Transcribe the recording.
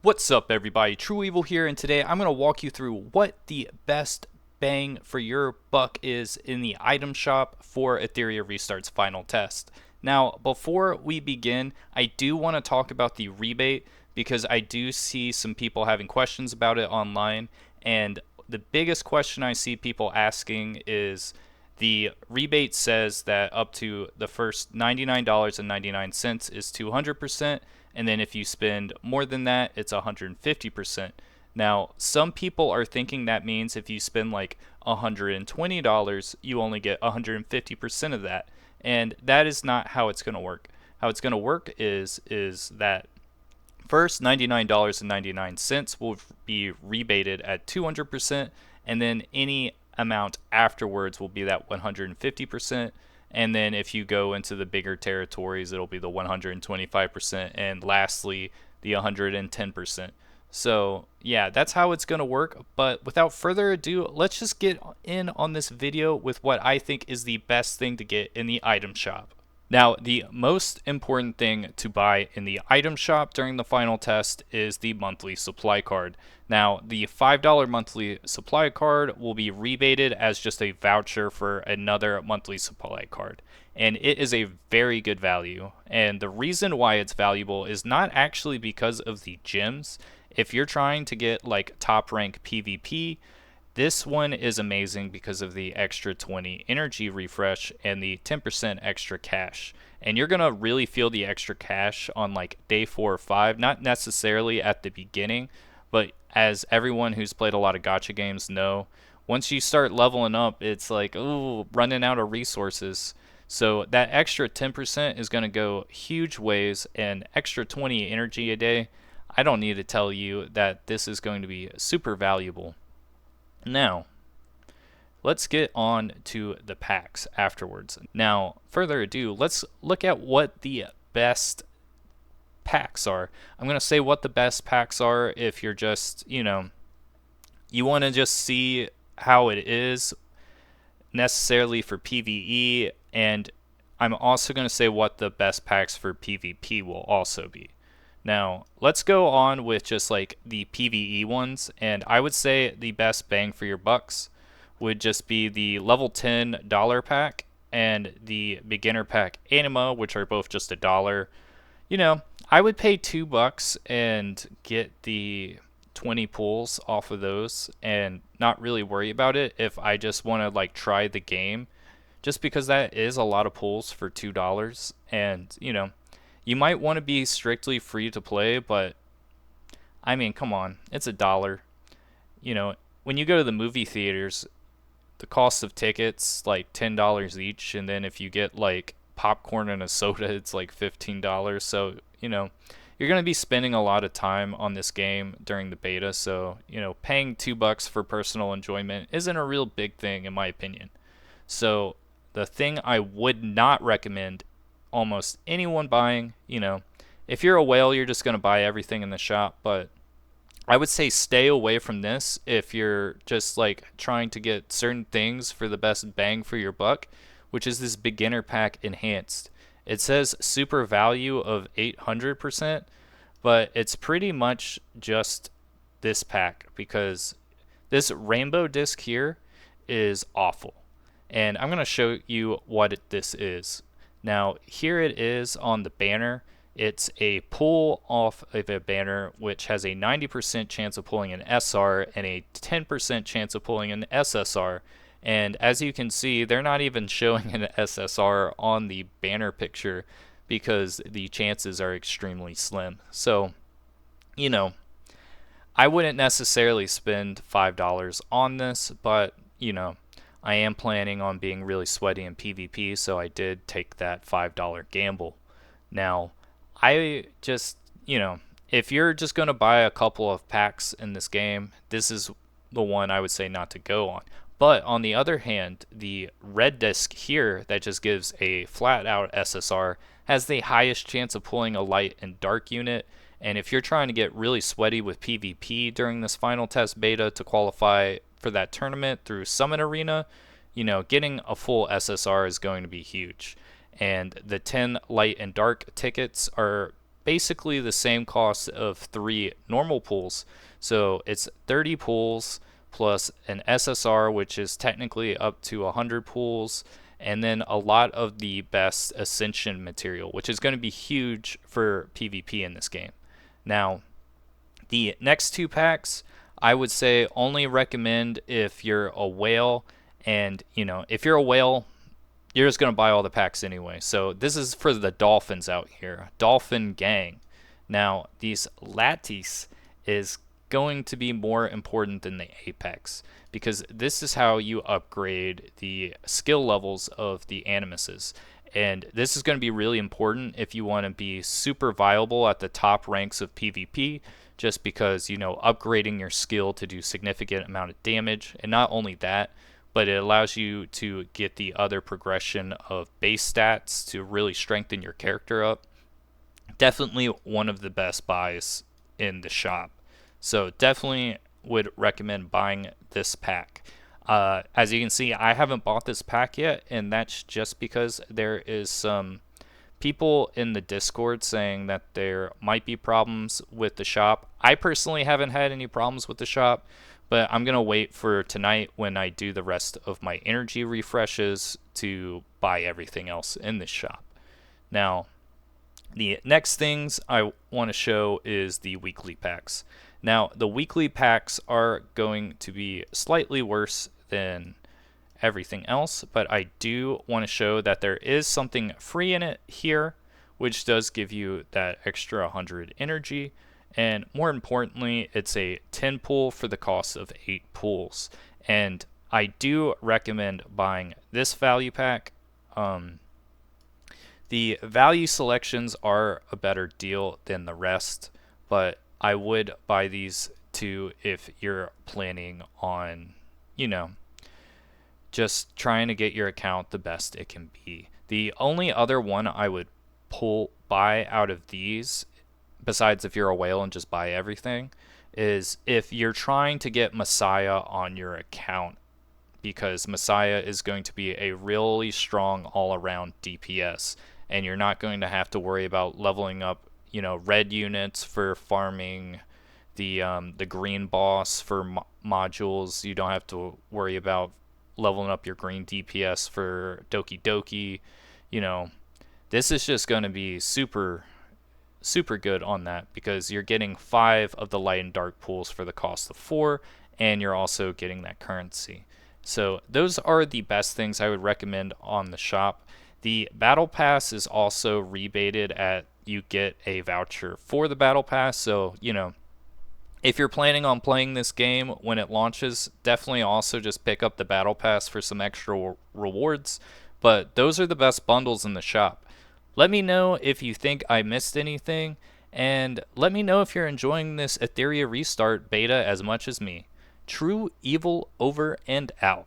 What's up, everybody? trueeevil here, and today I'm going to walk you through what the best bang for your buck is in the item shop for Etheria Restart's Final Test. Now, before we begin, I do want to talk about the rebate because I do see some people having questions about it online, and the biggest question I see people asking is the rebate says that up to the first $99.99 is 200%, and then if you spend more than that, it's 150%. Now, some people are thinking that means if you spend like $120, you only get 150% of that. And that is not how it's going to work. How it's going to work is that first $99.99 will be rebated at 200%, and then any amount afterwards will be that 150%. And then if you go into the bigger territories, it'll be the 125%, and lastly, the 110%. So yeah, that's how it's going to work. But without further ado, let's just get in on this video with what I think is the best thing to get in the item shop. Now, the most important thing to buy in the item shop during the final test is the monthly supply card. Now, the $5 monthly supply card will be rebated as just a voucher for another monthly supply card. And it is a very good value. And the reason why it's valuable is not actually because of the gems. If you're trying to get like top rank PvP, this one is amazing because of the extra 20 energy refresh and the 10% extra cash. And you're going to really feel the extra cash on like day 4 or 5, not necessarily at the beginning, but as everyone who's played a lot of gacha games know, once you start leveling up, it's like, ooh, running out of resources. So that extra 10% is going to go huge ways, and extra 20 energy a day, I don't need to tell you that this is going to be super valuable. Now, let's get on to the packs afterwards. Now, further ado, let's look at what the best packs are. I'm going to say what the best packs are if you're just, you want to just see how it is necessarily for PvE, and I'm also going to say what the best packs for PvP will also be. Now, let's go on with just like the PvE ones, and I would say the best bang for your bucks would just be the level $10 pack and the beginner pack anima, which are both just $1. I would pay $2 and get the 20 pulls off of those and not really worry about it if I just want to like try the game, just because that is a lot of pulls for $2. And you might want to be strictly free to play, but I mean, come on, it's $1. When you go to the movie theaters, the cost of tickets like $10 each, and then if you get like popcorn and a soda, it's like $15. So you're going to be spending a lot of time on this game during the beta. So paying $2 for personal enjoyment isn't a real big thing in my opinion. So the thing I would not recommend almost anyone buying, if you're a whale, you're just going to buy everything in the shop, but I would say stay away from this if you're just like trying to get certain things for the best bang for your buck, which is this beginner pack enhanced. It says super value of 800%, but it's pretty much just this pack, because this rainbow disc here is awful. And I'm going to show you what this is. Now, here it is on the banner. It's a pull off of a banner which has a 90% chance of pulling an SR and a 10% chance of pulling an SSR. And as you can see, they're not even showing an SSR on the banner picture because the chances are extremely slim. So, I wouldn't necessarily spend $5 on this, but, I am planning on being really sweaty in PvP, so I did take that $5 gamble. Now, I just, if you're just going to buy a couple of packs in this game, this is the one I would say not to go on. But on the other hand, the red disc here that just gives a flat out SSR has the highest chance of pulling a light and dark unit. And if you're trying to get really sweaty with PvP during this final test beta to qualify for that tournament through Summit Arena, getting a full SSR is going to be huge. And the 10 light and dark tickets are basically the same cost of 3 normal pools. So it's 30 pools plus an SSR, which is technically up to 100 pools, and then a lot of the best Ascension material, which is going to be huge for PvP in this game. Now, the next 2 packs, I would say only recommend if you're a whale, and if you're a whale, you're just going to buy all the packs anyway. So this is for the dolphins out here, dolphin gang. Now, these lattice is going to be more important than the apex, because this is how you upgrade the skill levels of the animuses. And this is going to be really important if you want to be super viable at the top ranks of PvP, just because, upgrading your skill to do significant amount of damage. And not only that, but it allows you to get the other progression of base stats to really strengthen your character up. Definitely one of the best buys in the shop. So definitely would recommend buying this pack. As you can see, I haven't bought this pack yet, and that's just because there is some people in the Discord saying that there might be problems with the shop. I personally haven't had any problems with the shop, but I'm going to wait for tonight when I do the rest of my energy refreshes to buy everything else in this shop. Now, the next things I want to show is the weekly packs. Now, the weekly packs are going to be slightly worse than everything else, but I do want to show that there is something free in it here, which does give you that extra 100 energy. And more importantly, it's a 10 pool for the cost of 8 pools. And I do recommend buying this value pack. The value selections are a better deal than the rest, but I would buy these two if you're planning on, just trying to get your account the best it can be. The only other one I would buy out of these, besides if you're a whale and just buy everything, is if you're trying to get Messiah on your account, because Messiah is going to be a really strong all-around DPS, and you're not going to have to worry about leveling up, red units for farming the green boss for modules. You don't have to worry about leveling up your green DPS for Doki Doki. This is just going to be super good on that, because you're getting 5 of the light and dark pools for the cost of 4, and you're also getting that currency. So those are the best things I would recommend on the shop. The battle pass is also rebated at, you get a voucher for the battle pass. So if you're planning on playing this game when it launches, definitely also just pick up the battle pass for some extra rewards. But those are the best bundles in the shop. Let me know if you think I missed anything, and let me know if you're enjoying this Etheria Restart beta as much as me. True Evil over and out.